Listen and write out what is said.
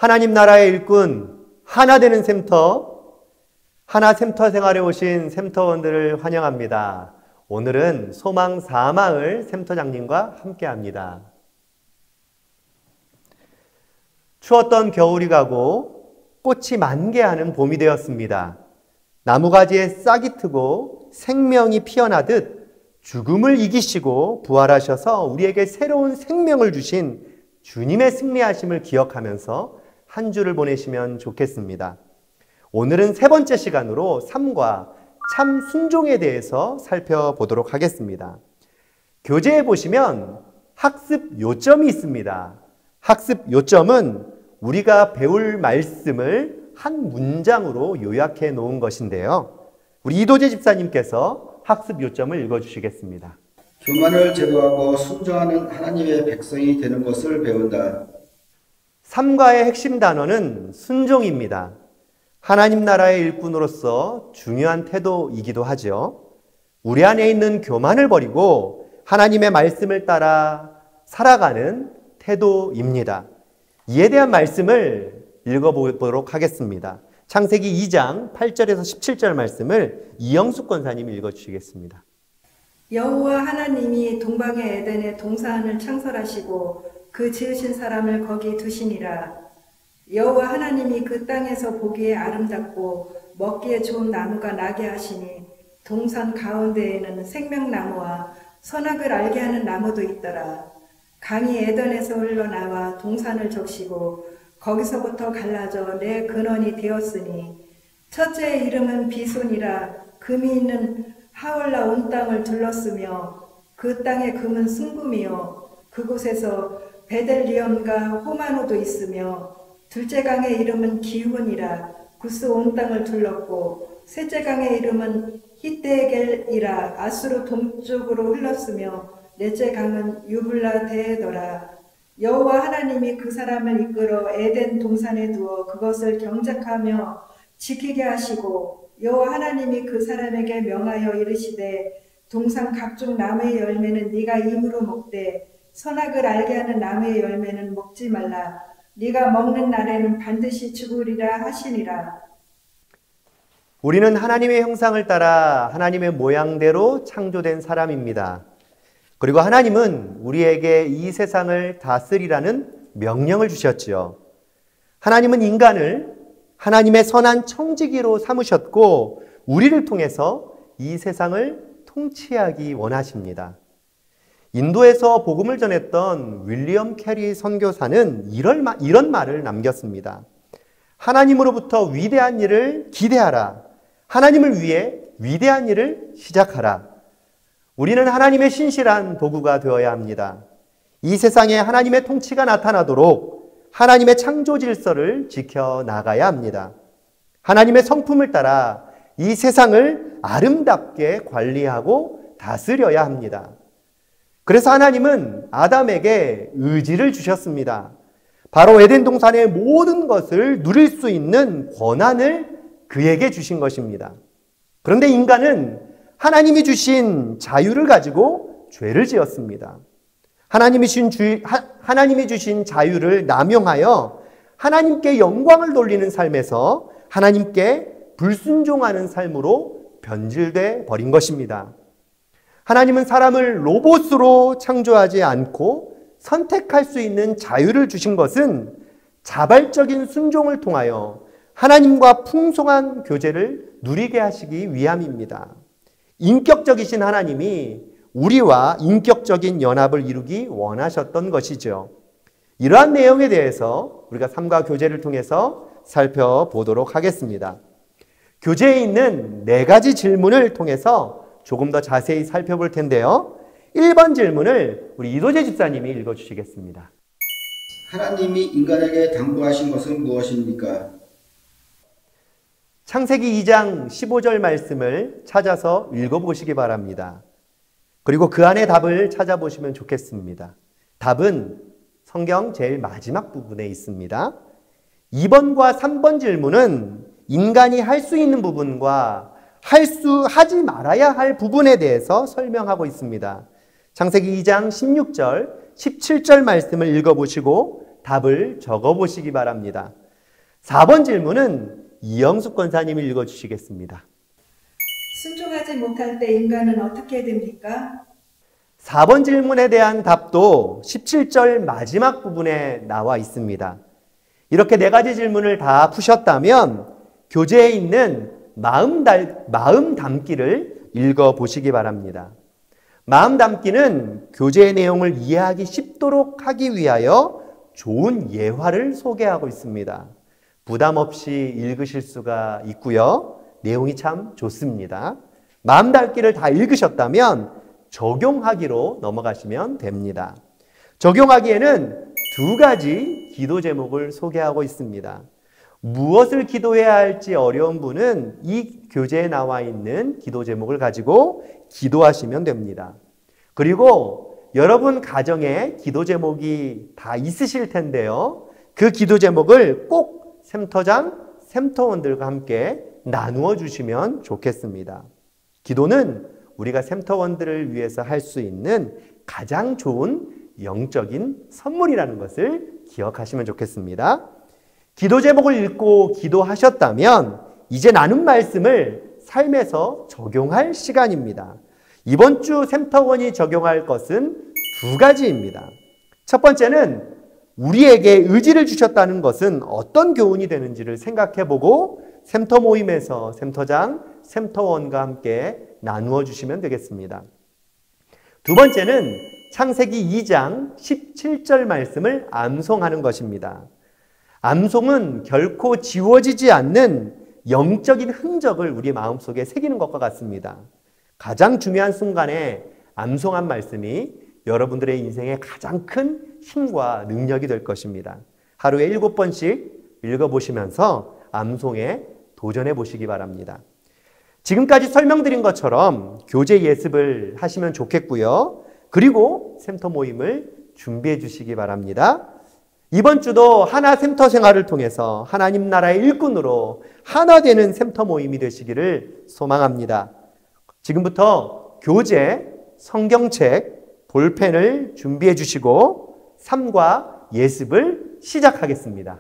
하나님 나라의 일꾼, 하나 되는 샘터, 하나 샘터 생활에 오신 샘터원들을 환영합니다. 오늘은 소망 4마을 샘터장님과 함께합니다. 추웠던 겨울이 가고 꽃이 만개하는 봄이 되었습니다. 나무가지에 싹이 트고 생명이 피어나듯 죽음을 이기시고 부활하셔서 우리에게 새로운 생명을 주신 주님의 승리하심을 기억하면서 한 주를 보내시면 좋겠습니다. 오늘은 세 번째 시간으로 삶과 참 순종에 대해서 살펴보도록 하겠습니다. 교재에 보시면 학습 요점이 있습니다. 학습 요점은 우리가 배울 말씀을 한 문장으로 요약해 놓은 것인데요. 우리 이도재 집사님께서 학습 요점을 읽어주시겠습니다. 교만을 제거하고 순종하는 하나님의 백성이 되는 것을 배운다. 삶과의 핵심 단어는 순종입니다. 하나님 나라의 일꾼으로서 중요한 태도이기도 하죠. 우리 안에 있는 교만을 버리고 하나님의 말씀을 따라 살아가는 태도입니다. 이에 대한 말씀을 읽어보도록 하겠습니다. 창세기 2장 8절에서 17절 말씀을 이영숙 권사님이 읽어주시겠습니다. 여호와 하나님이 동방의 에덴에 동산을 창설하시고 그 지으신 사람을 거기 두시니라. 여호와 하나님이 그 땅에서 보기에 아름답고 먹기에 좋은 나무가 나게 하시니 동산 가운데에는 생명나무와 선악을 알게 하는 나무도 있더라. 강이 에덴에서 흘러나와 동산을 적시고 거기서부터 갈라져 내 근원이 되었으니 첫째의 이름은 비손이라. 금이 있는 하올라 온 땅을 둘렀으며 그 땅의 금은 순금이요 그곳에서 베델리엄과 호마노도 있으며 둘째 강의 이름은 기훈이라. 구스 온 땅을 둘렀고 셋째 강의 이름은 히데겔이라. 아수르 동쪽으로 흘렀으며 넷째 강은 유블라 데더라. 여호와 하나님이 그 사람을 이끌어 에덴 동산에 두어 그것을 경작하며 지키게 하시고 여호와 하나님이 그 사람에게 명하여 이르시되 동산 각종 나무의 열매는 네가 임으로 먹되 선악을 알게 하는 나무의 열매는 먹지 말라. 네가 먹는 날에는 반드시 죽으리라 하시니라. 우리는 하나님의 형상을 따라 하나님의 모양대로 창조된 사람입니다. 그리고 하나님은 우리에게 이 세상을 다스리라는 명령을 주셨지요. 하나님은 인간을 하나님의 선한 청지기로 삼으셨고 우리를 통해서 이 세상을 통치하기 원하십니다. 인도에서 복음을 전했던 윌리엄 캐리 선교사는 이런 말을 남겼습니다. 하나님으로부터 위대한 일을 기대하라. 하나님을 위해 위대한 일을 시작하라. 우리는 하나님의 신실한 도구가 되어야 합니다. 이 세상에 하나님의 통치가 나타나도록 하나님의 창조 질서를 지켜나가야 합니다. 하나님의 성품을 따라 이 세상을 아름답게 관리하고 다스려야 합니다. 그래서 하나님은 아담에게 의지를 주셨습니다. 바로 에덴 동산의 모든 것을 누릴 수 있는 권한을 그에게 주신 것입니다. 그런데 인간은 하나님이 주신 자유를 가지고 죄를 지었습니다. 하나님이 주신 자유를 남용하여 하나님께 영광을 돌리는 삶에서 하나님께 불순종하는 삶으로 변질돼 버린 것입니다. 하나님은 사람을 로봇으로 창조하지 않고 선택할 수 있는 자유를 주신 것은 자발적인 순종을 통하여 하나님과 풍성한 교제를 누리게 하시기 위함입니다. 인격적이신 하나님이 우리와 인격적인 연합을 이루기 원하셨던 것이죠. 이러한 내용에 대해서 우리가 삶과 교제를 통해서 살펴보도록 하겠습니다. 교재에 있는 4가지 질문을 통해서 조금 더 자세히 살펴볼 텐데요. 1번 질문을 우리 이도재 집사님이 읽어주시겠습니다. 하나님이 인간에게 당부하신 것은 무엇입니까? 창세기 2장 15절 말씀을 찾아서 읽어보시기 바랍니다. 그리고 그 안에 답을 찾아보시면 좋겠습니다. 답은 성경 제일 마지막 부분에 있습니다. 2번과 3번 질문은 인간이 할 수 있는 부분과 하지 말아야 할 부분에 대해서 설명하고 있습니다. 창세기 2장 16절, 17절 말씀을 읽어보시고 답을 적어 보시기 바랍니다. 4번 질문은 이영숙 권사님이 읽어 주시겠습니다. 순종하지 못할 때 인간은 어떻게 됩니까? 4번 질문에 대한 답도 17절 마지막 부분에 나와 있습니다. 이렇게 4가지 질문을 다 푸셨다면 교재에 있는 마음 담기를 읽어 보시기 바랍니다. 마음 담기는 교재의 내용을 이해하기 쉽도록 하기 위하여 좋은 예화를 소개하고 있습니다. 부담 없이 읽으실 수가 있고요. 내용이 참 좋습니다. 마음 담기를 다 읽으셨다면 적용하기로 넘어가시면 됩니다. 적용하기에는 2가지 기도 제목을 소개하고 있습니다. 무엇을 기도해야 할지 어려운 분은 이 교재에 나와 있는 기도 제목을 가지고 기도하시면 됩니다. 그리고 여러분 가정에 기도 제목이 다 있으실 텐데요. 그 기도 제목을 꼭 샘터장, 샘터원들과 함께 나누어 주시면 좋겠습니다. 기도는 우리가 샘터원들을 위해서 할 수 있는 가장 좋은 영적인 선물이라는 것을 기억하시면 좋겠습니다. 기도 제목을 읽고 기도하셨다면 이제 나눈 말씀을 삶에서 적용할 시간입니다. 이번 주 샘터원이 적용할 것은 2가지입니다. 첫 번째는 우리에게 의지를 주셨다는 것은 어떤 교훈이 되는지를 생각해보고 샘터 모임에서 샘터장, 샘터원과 함께 나누어 주시면 되겠습니다. 2번째는 창세기 2장 17절 말씀을 암송하는 것입니다. 암송은 결코 지워지지 않는 영적인 흔적을 우리 마음속에 새기는 것과 같습니다. 가장 중요한 순간에 암송한 말씀이 여러분들의 인생에 가장 큰 힘과 능력이 될 것입니다. 하루에 7번씩 읽어보시면서 암송에 도전해 보시기 바랍니다. 지금까지 설명드린 것처럼 교재 예습을 하시면 좋겠고요. 그리고 샘터 모임을 준비해 주시기 바랍니다. 이번 주도 하나 샘터 생활을 통해서 하나님 나라의 일꾼으로 하나 되는 샘터 모임이 되시기를 소망합니다. 지금부터 교재, 성경책, 볼펜을 준비해 주시고 삶과 예습을 시작하겠습니다.